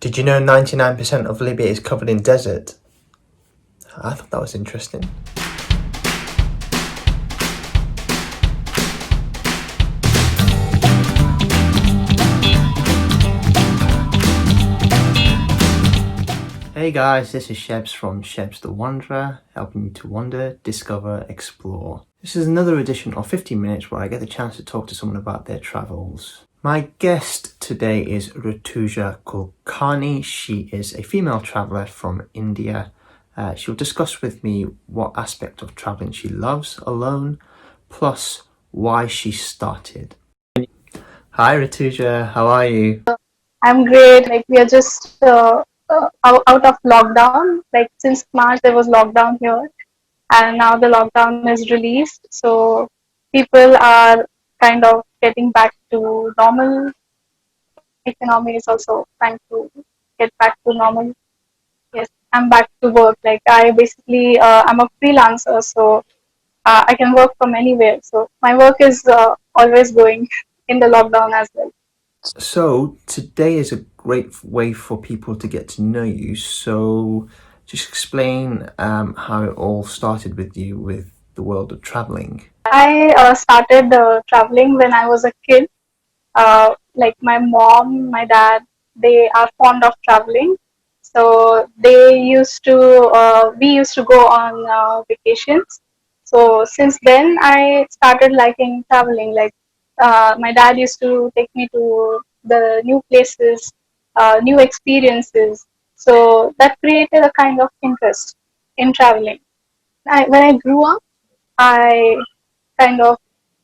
Did you know 99% of Libya is covered in desert? I thought that was interesting. Hey guys, this is Shebs from Shebs the Wanderer, helping you to wander, discover, explore. This is another edition of 15 Minutes where I get the chance to talk to someone about their travels. My guest today is Rutuja Kulkarni. She is a female traveller from India. She'll discuss with me what aspect of travelling she loves alone, plus why she started. Hi Rutuja, how are you? I'm great. Like we are just out of lockdown. Like since March there was lockdown here, and now the lockdown is released. So people are kind of getting back to normal. Economy is also trying to get back to normal. Yes, I'm back to work. Like I basically I'm a freelancer, so I can work from anywhere. So my work is always going in the lockdown as well. So today is a great way for people to get to know you. So just explain how it all started with you with the world of traveling. I started traveling when I was a kid. Like my mom, my dad, they are fond of traveling. So we used to go on vacations. So since then, I started liking traveling. Like my dad used to take me to the new places, new experiences. So that created a kind of interest in traveling. When I grew up, I kind of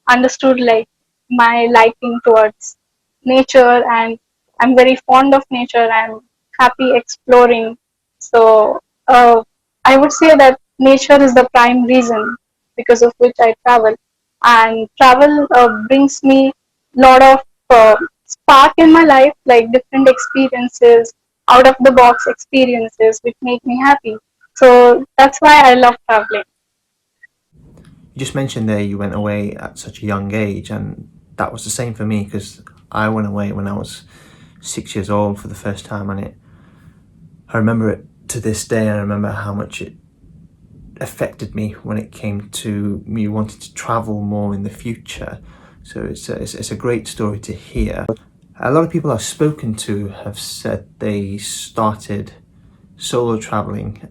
understood like my liking towards nature, and I'm very fond of nature. I'm happy exploring. So I would say that nature is the prime reason because of which I travel, and travel brings me a lot of spark in my life, like different experiences, out of the box experiences which make me happy. So that's why I love traveling. You just mentioned there you went away at such a young age, and that was the same for me because I went away when I was 6 years old for the first time, and I remember it to this day. I remember how much it affected me when it came to me wanting to travel more in the future. So it's a great story to hear. A lot of people I've spoken to have said they started solo traveling.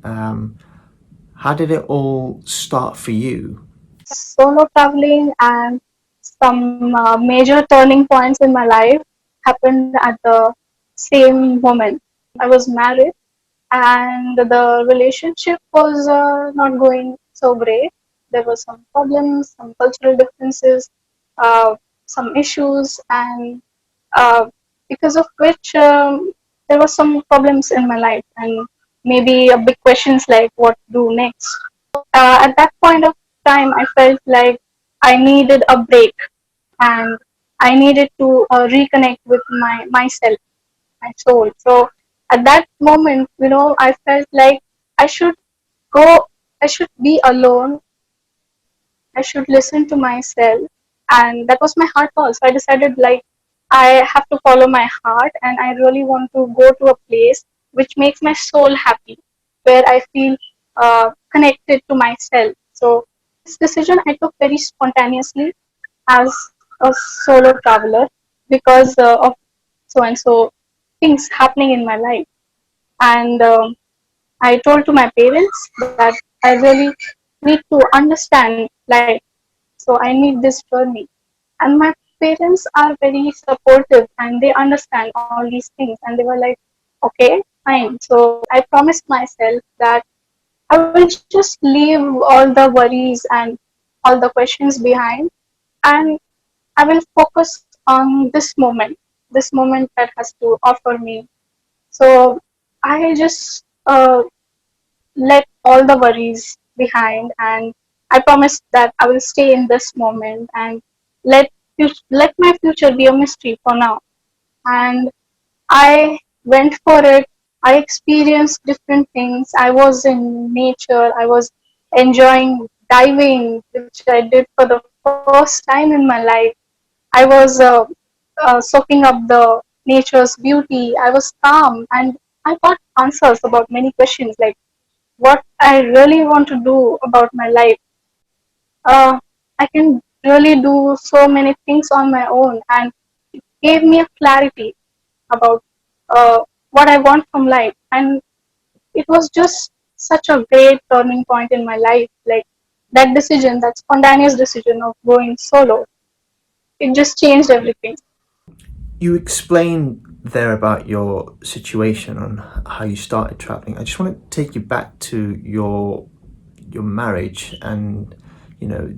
How did it all start for you? Solo traveling and some major turning points in my life happened at the same moment. I was married, and the relationship was not going so great. There were some problems, some cultural differences, uh, some issues, and uh, because of which there were some problems in my life, and maybe a big questions like what to do next. At that point of time, I felt like I needed a break, and I needed to reconnect with myself, my soul. So at that moment, I felt like I should go, I should be alone, I should listen to myself, and that was my heart call. So I decided like I have to follow my heart, and I really want to go to a place which makes my soul happy, where I feel connected to myself. So this decision I took very spontaneously as a solo traveler because of so and so things happening in my life. And I told to my parents that I really need to understand life. So I need this journey. And my parents are very supportive, and they understand all these things. And they were like, okay, fine. So I promised myself that I will just leave all the worries and all the questions behind, and I will focus on this moment that has to offer me. So I just let all the worries behind, and I promise that I will stay in this moment and let my future be a mystery for now. And I went for it. I experienced different things. I was in nature. I was enjoying diving, which I did for the first time in my life. I was soaking up the nature's beauty. I was calm and I got answers about many questions like what I really want to do about my life. I can really do so many things on my own, and it gave me a clarity about what I want from life. And it was just such a great turning point in my life. Like that decision, that spontaneous decision of going solo, it just changed everything. You explained there about your situation on how you started traveling. I just want to take you back to your marriage, and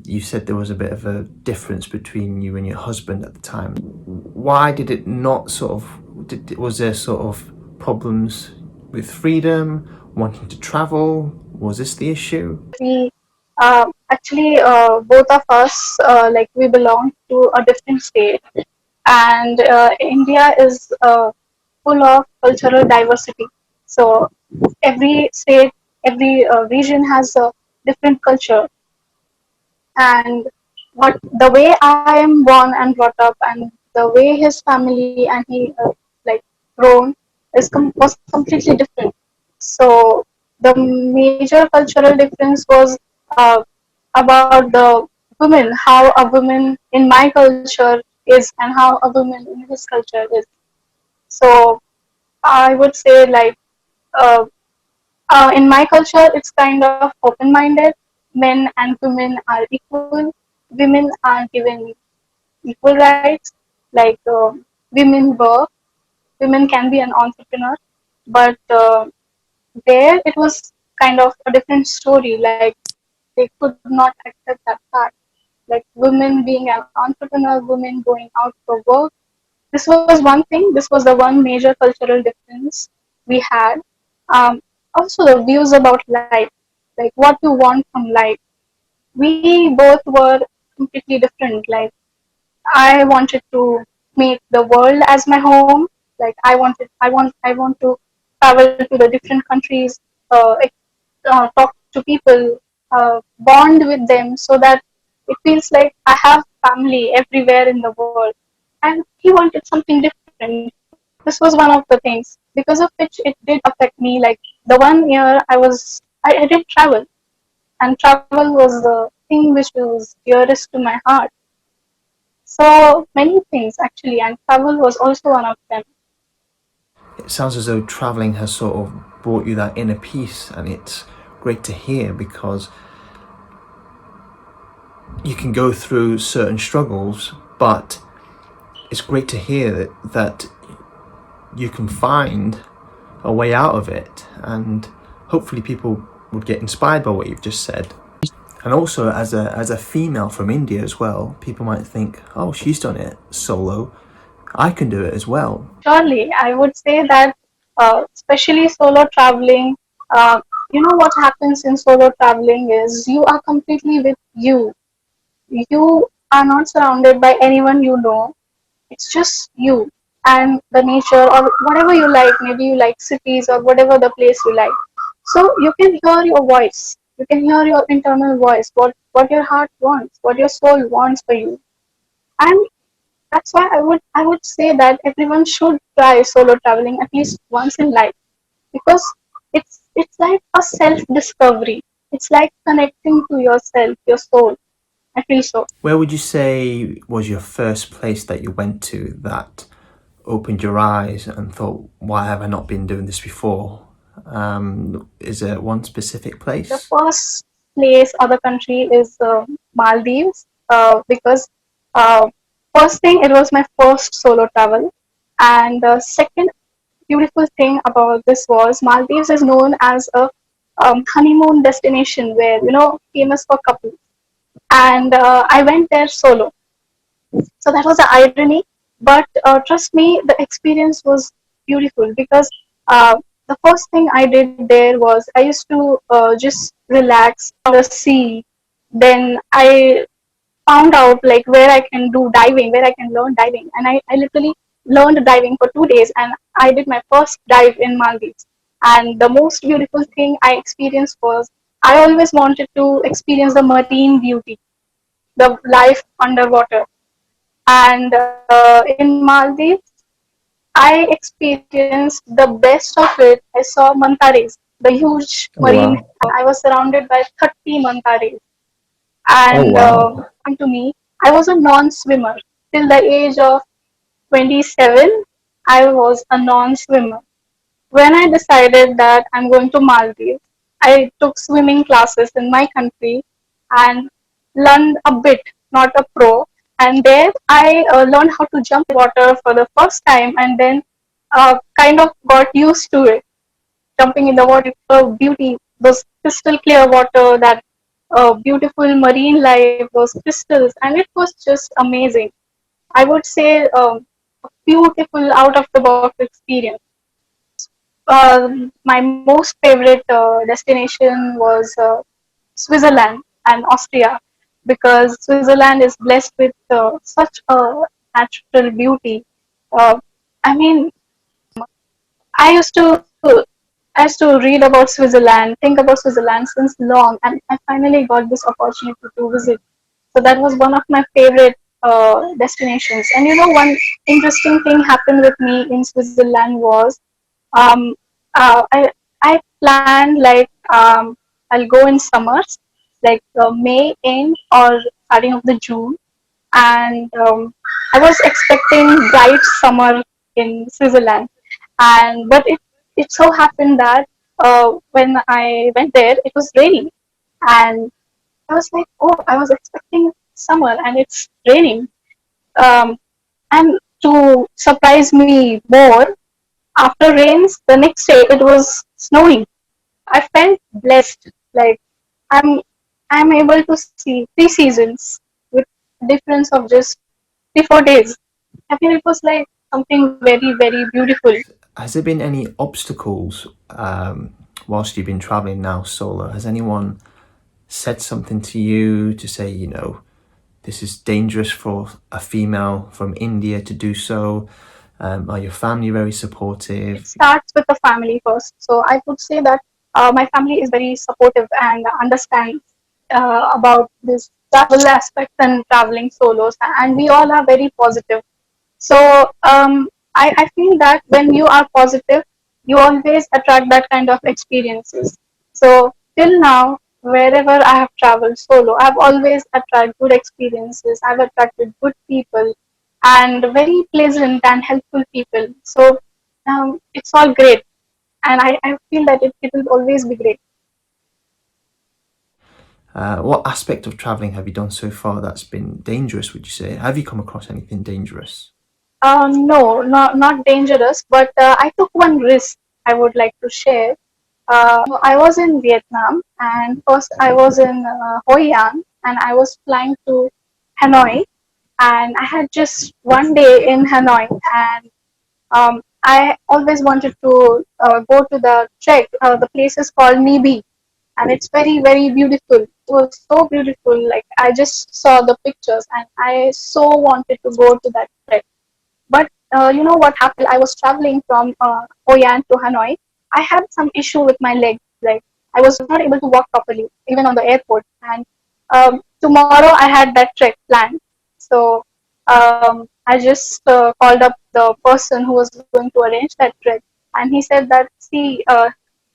you said there was a bit of a difference between you and your husband at the time. Why did it not sort of was there sort of problems with freedom, wanting to travel? Was this the issue? We actually both of us like we belong to a different state, and India is full of cultural diversity. So every state, every region has a different culture, and what the way I am born and brought up, and the way his family and he like grown was completely different. So the major cultural difference was about the woman, how a woman in my culture is, and how a woman in his culture is. So I would say like uh, in my culture, it's kind of open-minded. Men and women are equal. Women are given equal rights. Like women work, women can be an entrepreneur, but there it was kind of a different story. Like they could not accept that fact. Like women being an entrepreneur, women going out for work. This was one thing. This was the one major cultural difference we had. Also, the views about life, like what you want from life. We both were completely different. Like I wanted to make the world as my home. Like I want to travel to the different countries, talk to people, bond with them, so that it feels like I have family everywhere in the world. And he wanted something different. This was one of the things because of which it did affect me. Like the 1 year I did travel, and travel was the thing which was dearest to my heart. So many things actually, and travel was also one of them. It sounds as though traveling has sort of brought you that inner peace, and it's great to hear because you can go through certain struggles, but it's great to hear that you can find a way out of it, and hopefully people would get inspired by what you've just said. And also, as a female from India as well, people might think, oh, she's done it solo, I can do it as well. Surely, I would say that, especially solo traveling, you know what happens in solo traveling is you are completely with you. You are not surrounded by anyone you know. It's just you and the nature or whatever you like. Maybe you like cities or whatever the place you like. So you can hear your voice. You can hear your internal voice, what your heart wants, what your soul wants for you. And that's why I would say that everyone should try solo traveling at least once in life, because it's like a self discovery. It's like connecting to yourself, your soul. I feel so. Where would you say was your first place that you went to that opened your eyes and thought, why have I not been doing this before? Is there one specific The place? first place or the country is Maldives, because uh, first thing it was my first solo travel, and the second beautiful thing about this was Maldives is known as a honeymoon destination where famous for couples, and I went there solo. So that was the irony, but trust me, the experience was beautiful because uh, the first thing I did there was I used to just relax on the sea. Then I found out like where I can do diving, where I can learn diving, and I literally learned diving for 2 days, and I did my first dive in Maldives. And the most beautiful thing I experienced was I always wanted to experience the marine beauty, the life underwater. And in Maldives, I experienced the best of it. I saw mantares, the huge Oh marine. wow. I was surrounded by 30 mantares. Oh And wow. to me, I was a non-swimmer. Till the age of 27, I was a non-swimmer. When I decided that I'm going to Maldives, I took swimming classes in my country and learned a bit, not a pro. And there I learned how to jump in the water for the first time and then kind of got used to it. Jumping in the water, beauty, those crystal clear water, that beautiful marine life, those crystals, and it was just amazing. I would say a beautiful out of the box experience. My most favorite destination was Switzerland and Austria because Switzerland is blessed with such a natural beauty. Uh, I mean, I used to I used to read about Switzerland, think about Switzerland since long, and I finally got this opportunity to visit. So that was one of my favorite destinations. And you know, one interesting thing happened with me in Switzerland was um, I planned like I'll go in summers, like May end or starting of the June, and I was expecting bright summer in Switzerland, and but it so happened that when I went there, it was raining, and I was like, oh, I was expecting summer, and it's raining. Um, and to surprise me more, after rains, the next day it was snowing. I felt blessed. Like I'm I'm able to see three seasons with difference of just 3 4 days. I mean, it was like something very very beautiful. Has there been any obstacles whilst you've been traveling now solo? Has anyone said something to you to say, this is dangerous for a female from India to do so? Are your family very It supportive? starts with the family first. So I would say that my family is very supportive and understands about this travel aspect and traveling solos, and we all are very positive. So I feel that when you are positive, you always attract that kind of experiences. So till now, wherever I have traveled solo, I've always attracted good experiences. I've attracted good people and very pleasant and helpful people. So it's all great, and I feel that it will always be great. What aspect of traveling have you done so far that's been dangerous, would you say? Have you come across anything dangerous? No, not dangerous, but I took one risk I would like to share. I was in Vietnam, and first I was in Hoi An, and I was flying to Hanoi, and I had just 1 day in Hanoi, and I always wanted to go to the trek. The place is called Nibi, and it's very very beautiful. It was so beautiful. Like I just saw the pictures, and I so wanted to go to that trek. But you know what happened? I was traveling from Hoi An to Hanoi. I had some issue with my leg. Like I was not able to walk properly, even on the airport. And tomorrow I had that trek planned. So I just called up the person who was going to arrange that trek, and he said that, see,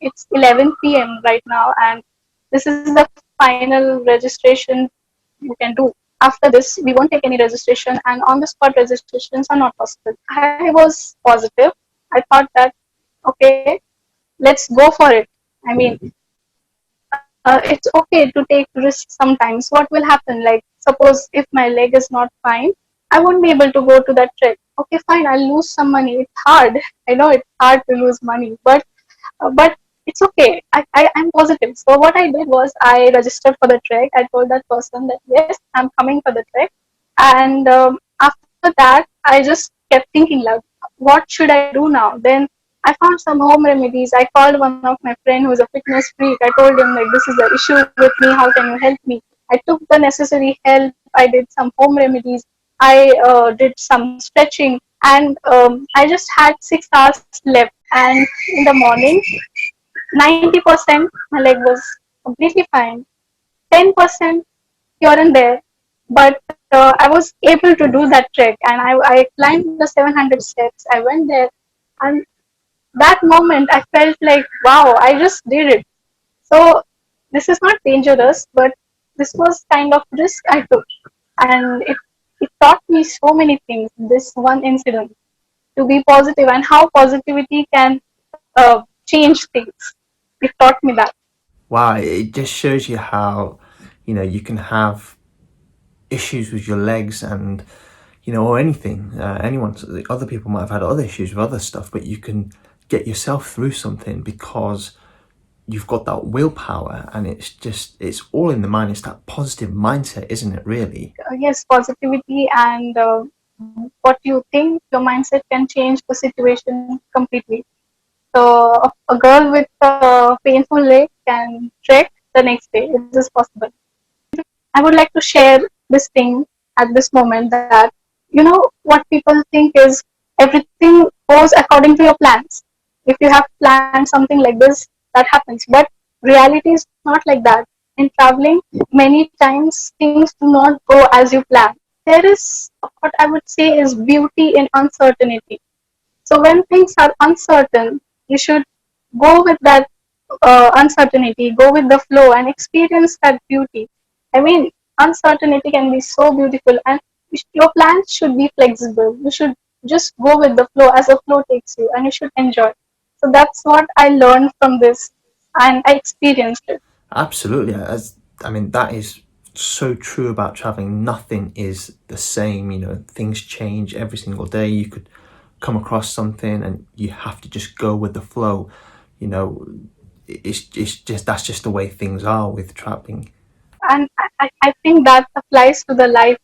it's 11 p.m. right now, and this is the final registration you can do. After this, we won't take any registration, and on the spot registrations are not possible. I was positive. I thought that, okay, let's go for it. I mean, it's okay to take risks sometimes. What will happen? Like, suppose if my leg is not fine, I won't be able to go to that trek. Okay, fine, I'll lose some money. It's hard. I know it's hard to lose money, but it's okay. I'm positive. So what I did was I registered for the trek. I told that person that yes, I'm coming for the trek. And after that, I just kept thinking like, what should I do now? Then I found some home remedies. I called one of my friend who is a fitness freak. I told him like, this is the issue with me. How can you help me? I took the necessary help. I did some home remedies. I did some stretching, and I just had 6 hours left. And in the morning, 90% my leg was completely fine. 10% here and there, but I was able to do that trek, and I climbed the 700 steps. I went there, and that moment I felt like, wow, I just did it. So this is not dangerous, but this was kind of risk I took, and it taught me so many things. This one incident, to be positive, and how positivity can change things. It taught me that. Wow, it just shows you how, you can have issues with your legs and, or anything. Other people might have had other issues with other stuff, but you can get yourself through something because you've got that willpower, and it's all in the mind. It's that positive mindset, isn't it, really? Yes, positivity and what you think, your mindset can change the situation completely. So a girl with a painful leg can trek the next day. It is possible. I would like to share this thing at this moment, that what people think is everything goes according to your plans. If you have planned something like this, that happens. But reality is not like that. In traveling, many times things do not go as you plan. There is what I would say is beauty in uncertainty. So when things are uncertain, you should go with that uncertainty, go with the flow, and experience that beauty. I mean, uncertainty can be so beautiful, and your plans should be flexible. You should just go with the flow as the flow takes you, and you should enjoy. So that's what I learned from this, and I experienced it. Absolutely. That is so true about traveling. Nothing is the same. Things change every single day. You could come across something, and you have to just go with the flow. You know, it's just that's just the way things are with traveling. And I think that applies to the life.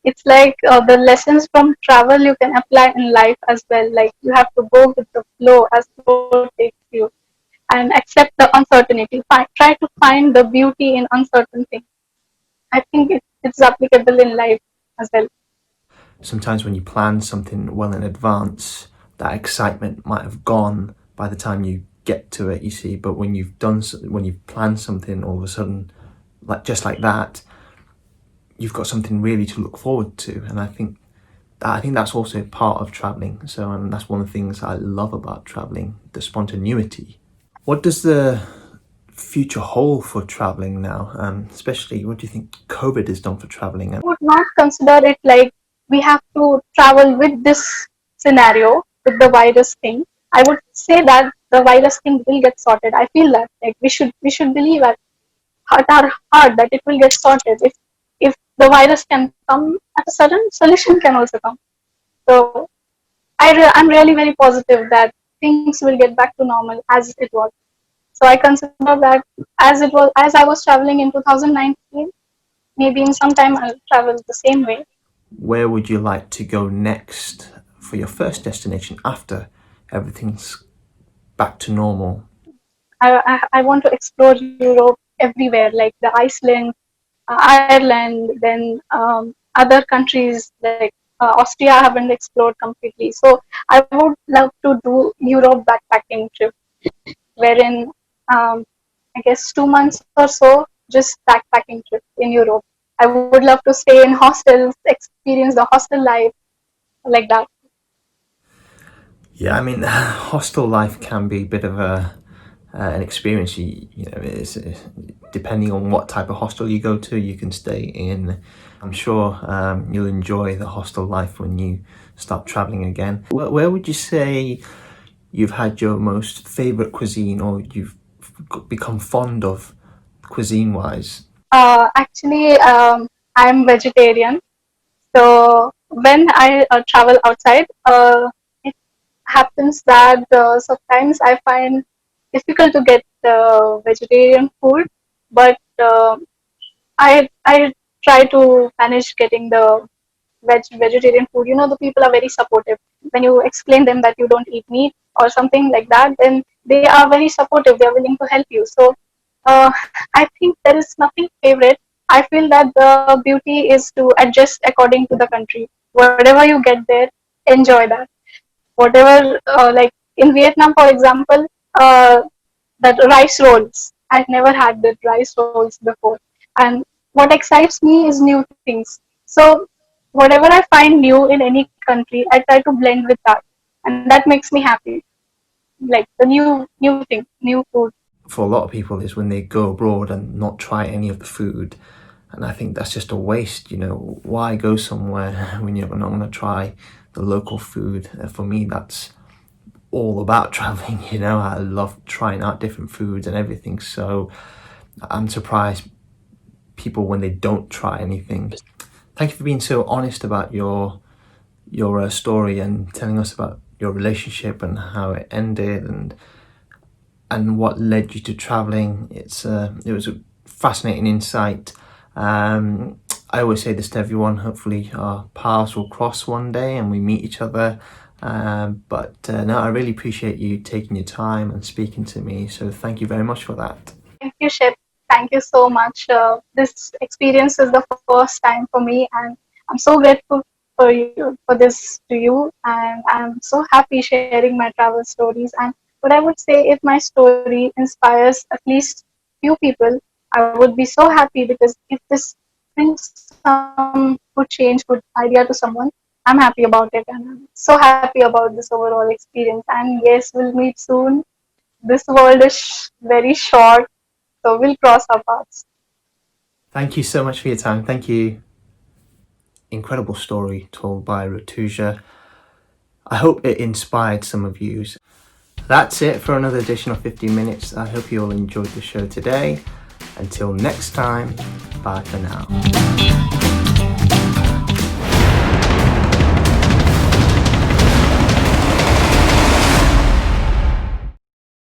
It's like the lessons from travel you can apply in life as well. Like you have to go with the flow as flow takes you, and accept the uncertainty. Try to find the beauty in uncertain things. I think it's applicable in life as well. Sometimes when you plan something well in advance, that excitement might have gone by the time you get to it. You see, but when you've planned something, all of a sudden, like that, you've got something really to look forward to. And I think that's also part of traveling. So that's one of the things I love about traveling, the spontaneity. What does the future hold for traveling now? Especially, what do you think COVID has done for traveling? I would not consider it like we have to travel with this scenario, with the virus thing. I would say that the virus thing will get sorted. I feel that like we should believe at our heart that it will get sorted. If the virus can come at a sudden, solution can also come. So I'm really very positive that things will get back to normal as it was. So I consider that as I was traveling in 2019, maybe in some time I'll travel the same way. Where would you like to go next for your first destination after everything's back to normal? I want to explore Europe everywhere, like the Iceland, Ireland, then other countries like Austria I haven't explored completely. So I would love to do Europe backpacking trip, wherein I guess 2 months or so, just backpacking trip in Europe. I would love to stay in hostels, experience the hostel life like that. Yeah, hostel life can be a bit of an experience. It's depending on what type of hostel you go to, you can stay in. I'm sure you'll enjoy the hostel life when you start traveling again. Where would you say you've had your most favorite cuisine, or you've become fond of cuisine wise? Actually, I'm vegetarian. So when I travel outside, it happens that sometimes I find difficult to get vegetarian food, but I try to manage getting the vegetarian food. The people are very supportive. When you explain them that you don't eat meat or something like that, then they are very supportive. They are willing to help you. So uh, I think there is nothing favorite. I feel that the beauty is to adjust according to the country. Whatever you get there, enjoy that. Whatever, like in Vietnam, for example, that rice rolls. I've never had the rice rolls before, and what excites me is new things. So whatever I find new in any country, I try to blend with that, and that makes me happy. Like the new thing, new food. For a lot of people is when they go abroad and not try any of the food. And I think that's just a waste, why go somewhere when you're not going to try the local food? For me, that's all about traveling, I love trying out different foods and everything. So I'm surprised people when they don't try anything. Thank you for being so honest about your story and telling us about your relationship and how it ended and what led you to traveling. It was a fascinating insight. I always say this to everyone. Hopefully, our paths will cross one day and we meet each other. But no, I really appreciate you taking your time and speaking to me. So thank you very much for that. Thank you, Shep. Thank you so much. This experience is the first time for me, and I'm so grateful for this to you, and I'm so happy sharing my travel stories. And what I would say, if my story inspires at least few people, I would be so happy, because if this brings some good change, good idea to someone, I'm happy about it, and I'm so happy about this overall experience. And yes, we'll meet soon. This world is very short, so we'll cross our paths. Thank you so much for your time. Thank you. Incredible story told by Rutuja. I hope it inspired some of you. That's it for another edition of 15 Minutes. I hope you all enjoyed the show today. Until next time, bye for now.